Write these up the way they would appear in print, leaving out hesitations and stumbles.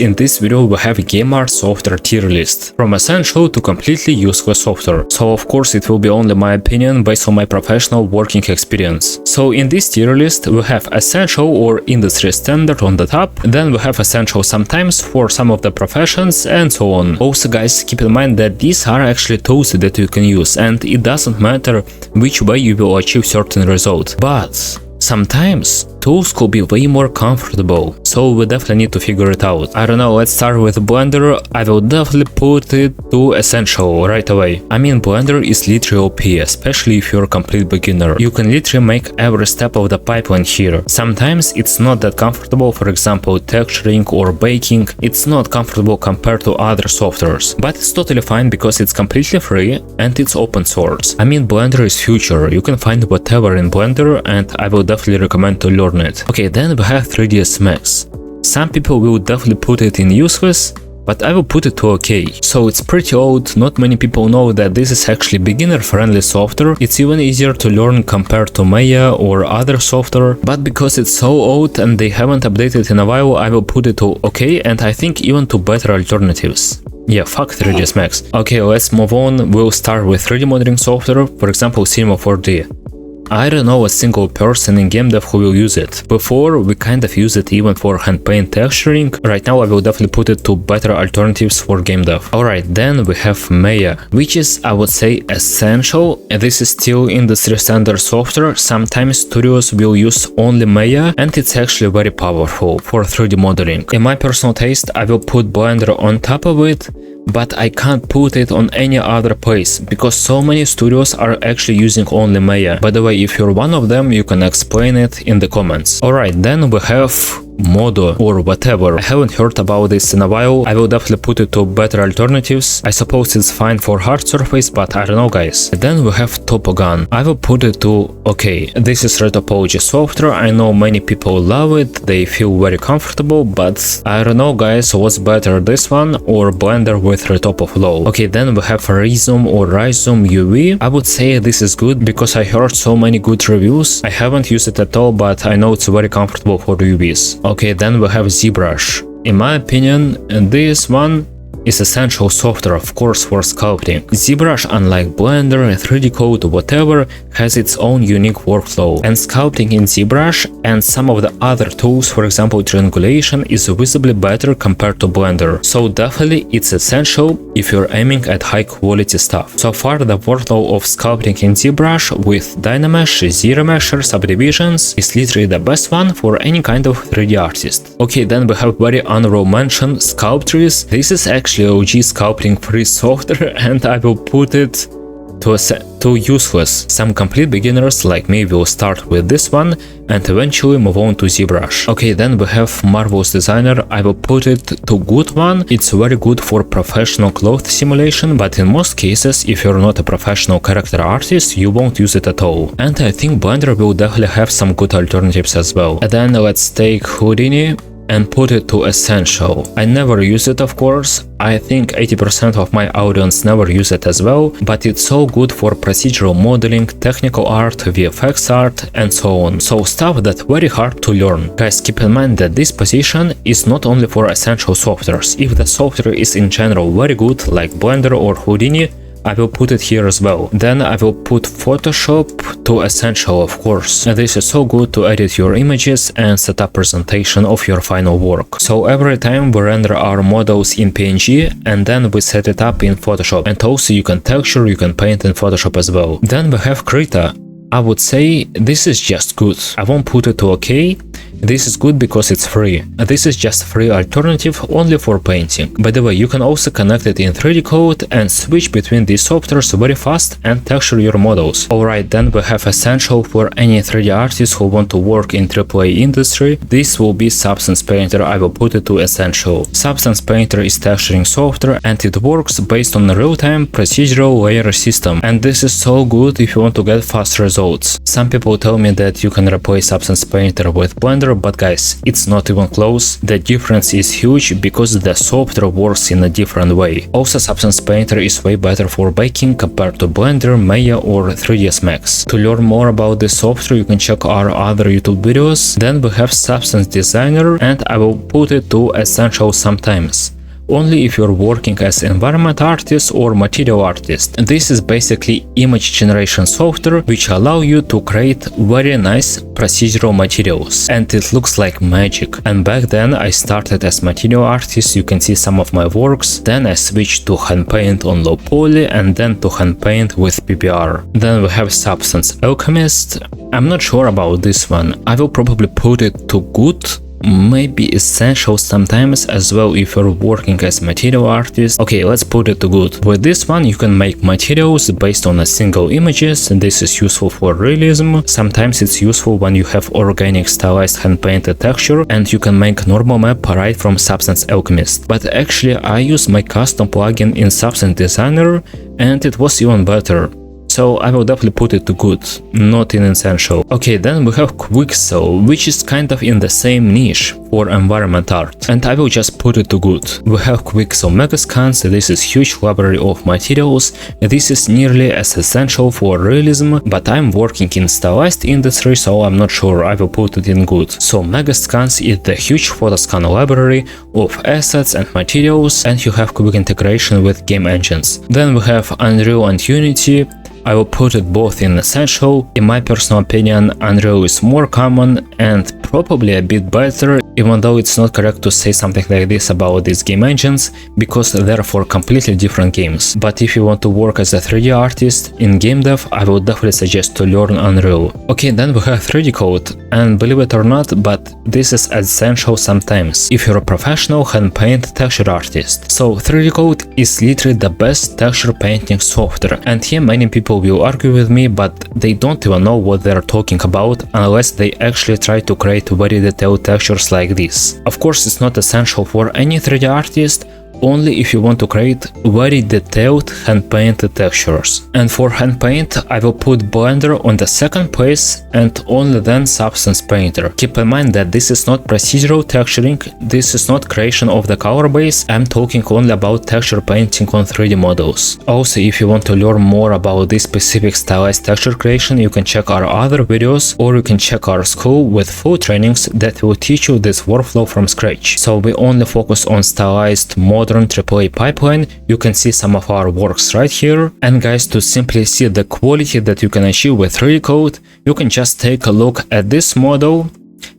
In this video we have a game art software tier list, from essential to completely useless software. So of course it will be only my opinion based on my professional working experience. So in this tier list we have essential or industry standard on the top, then we have essential sometimes for some of the professions and so on. Also guys, keep in mind that these are actually tools that you can use and it doesn't matter which way you will achieve certain results. But sometimes tools could be way more comfortable, so we definitely need to figure it out. I don't know, let's start with Blender. I will definitely put it to essential right away. I mean, Blender is literally OP, especially if you're a complete beginner. You can literally make every step of the pipeline here. Sometimes it's not that comfortable, for example texturing or baking, it's not comfortable compared to other softwares. But it's totally fine because it's completely free and it's open source. I mean, Blender is future, you can find whatever in Blender and I will definitely recommend to learn it. Okay, then we have 3ds Max. Some people will definitely put it in useless, but I will put it to OK. So it's pretty old, not many people know that this is actually beginner friendly software. It's even easier to learn compared to Maya or other software, but because it's so old and they haven't updated in a while, I will put it to OK and I think even to better alternatives. Yeah, fuck 3ds Max. Okay, let's move on. We'll start with 3D modeling software, for example Cinema 4D. I don't know a single person in game dev who will use it. Before, we kind of use it even for hand paint texturing. Right now I will definitely put it to better alternatives for game dev. Alright, then we have Maya, which is, I would say, essential. This is still industry standard software. Sometimes studios will use only Maya and it's actually very powerful for 3D modeling. In my personal taste, I will put Blender on top of it, but I can't put it on any other place because so many studios are actually using only Maya. By the way, if you're one of them, you can explain it in the comments. Alright, then we have Modo or whatever. I haven't heard about this in a while. I will definitely put it to better alternatives. I suppose it's fine for hard surface, but I don't know guys. Then we have Topogun. I will put it to OK. This is retopology software. I know many people love it. They feel very comfortable, but I don't know guys, what's better, this one or Blender with retop flow. Okay, then we have Rhizome or Rhizome UV. I would say this is good because I heard so many good reviews. I haven't used it at all, but I know it's very comfortable for UVs. Okay, then we have ZBrush. In my opinion, this one is essential software, of course, for sculpting. ZBrush, unlike Blender, 3D Code, whatever, has its own unique workflow. And sculpting in ZBrush and some of the other tools, for example triangulation, is visibly better compared to Blender. So definitely it's essential if you're aiming at high quality stuff. So far the workflow of sculpting in ZBrush with Dynamesh, Zero Mesher, subdivisions is literally the best one for any kind of 3D artist. Okay, then we have very honorable mention Sculptris. This is actually OG sculpting free software and I will put it to useless. Some complete beginners like me will start with this one and eventually move on to ZBrush. Okay, then we have Marvelous Designer. I will put it to good one. It's very good for professional cloth simulation, but in most cases, if you're not a professional character artist, you won't use it at all. And I think Blender will definitely have some good alternatives as well. And then let's take Houdini and put it to essential. I never use it, of course. I think 80% of my audience never use it as well, but it's so good for procedural modeling, technical art, VFX art, and so on. So stuff that's very hard to learn. Guys, keep in mind that this position is not only for essential softwares. If the software is in general very good, like Blender or Houdini, I will put it here as well. Then I will put Photoshop to essential, of course. And this is so good to edit your images and set up presentation of your final work. So every time we render our models in PNG and then we set it up in Photoshop. And also you can texture, you can paint in Photoshop as well. Then we have Krita. I would say this is just good. I won't put it to OK. This is good because it's free. This is just free alternative only for painting. By the way, you can also connect it in 3D Code and switch between these softwares very fast and texture your models. Alright, then we have essential for any 3D artists who want to work in AAA industry. This will be Substance Painter. I will put it to essential. Substance Painter is texturing software and it works based on a real-time procedural layer system. And this is so good if you want to get fast results. Some people tell me that you can replace Substance Painter with Blender, software, but guys, it's not even close. The difference is huge because the software works in a different way. Also, Substance Painter is way better for baking compared to Blender, Maya or 3ds Max. To learn more about this software, you can check our other YouTube videos. Then we have Substance Designer, and I will put it to Essential sometimes. Only if you're working as environment artist or material artist. This is basically image generation software which allow you to create very nice procedural materials, and it looks like magic. And back then I started as material artist, you can see some of my works, then I switched to hand paint on low poly and then to hand paint with PBR. Then we have Substance Alchemist. I'm not sure about this one, I will probably put it to good, maybe essential sometimes as well if you're working as material artist. Okay, let's put it to good. With this one you can make materials based on a single images, and this is useful for realism. Sometimes it's useful when you have organic stylized hand painted texture and you can make normal map right from Substance Alchemist. But actually I use my custom plugin in Substance Designer and it was even better. So I will definitely put it to good, not in essential. Okay, then we have Quixel, which is kind of in the same niche for environment art, and I will just put it to good. We have Quixel Megascans, this is huge library of materials. This is nearly as essential for realism, but I'm working in stylized industry, so I'm not sure, I will put it in good. So Megascans is the huge photoscan library of assets and materials, and you have quick integration with game engines. Then we have Unreal and Unity. I will put it both in essential. In my personal opinion, Unreal is more common and probably a bit better, even though it's not correct to say something like this about these game engines, because they're for completely different games. But if you want to work as a 3D artist in game dev, I would definitely suggest to learn Unreal. Okay, then we have 3D code, and believe it or not, but this is essential sometimes if you're a professional hand paint texture artist. So 3D code is literally the best texture painting software, and here many people will argue with me, but they don't even know what they're talking about unless they actually try to create very detailed textures like this. Of course, it's not essential for any 3D artist, only if you want to create very detailed hand-painted textures. And for hand paint, I will put Blender on the second place and only then Substance Painter. Keep in mind that this is not procedural texturing, this is not creation of the color base, I'm talking only about texture painting on 3D models. Also, if you want to learn more about this specific stylized texture creation, you can check our other videos, or you can check our school with full trainings that will teach you this workflow from scratch. So we only focus on stylized modern AAA pipeline. You can see some of our works right here. And guys, to simply see the quality that you can achieve with 3D code, you can just take a look at this model,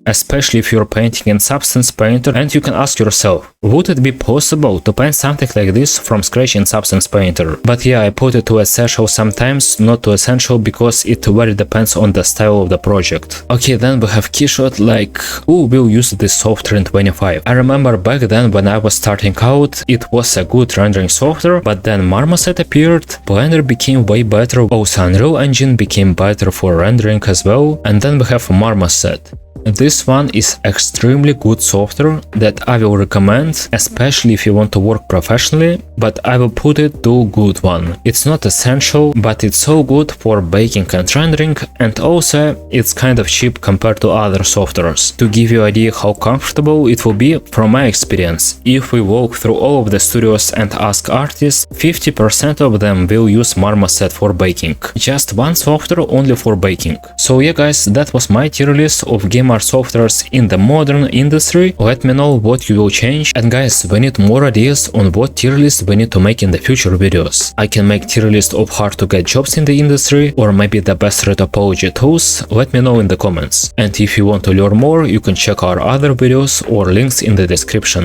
especially if you're painting in Substance Painter, and you can ask yourself, would it be possible to paint something like this from scratch in Substance Painter? But yeah, I put it to essential sometimes, not to essential, because it very depends on the style of the project. Okay, then we have Keyshot, like, who will use this software in 25? I remember back then when I was starting out, it was a good rendering software, but then Marmoset appeared, Blender became way better, also Unreal Engine became better for rendering as well, and then we have Marmoset. This one is extremely good software that I will recommend, especially if you want to work professionally, but I will put it to good one. It's not essential, but it's so good for baking and rendering, and also it's kind of cheap compared to other softwares. To give you an idea how comfortable it will be, from my experience, if we walk through all of the studios and ask artists, 50% of them will use Marmoset for baking. Just one software only for baking. So yeah guys, that was my tier list of game art softwares in the modern industry. Let me know what you will change, and guys, we need more ideas on what tier list we need to make in the future videos. I can make tier list of hard to get jobs in the industry, or maybe the best retopology tools. Let me know in the comments. And if you want to learn more, you can check our other videos or links in the description.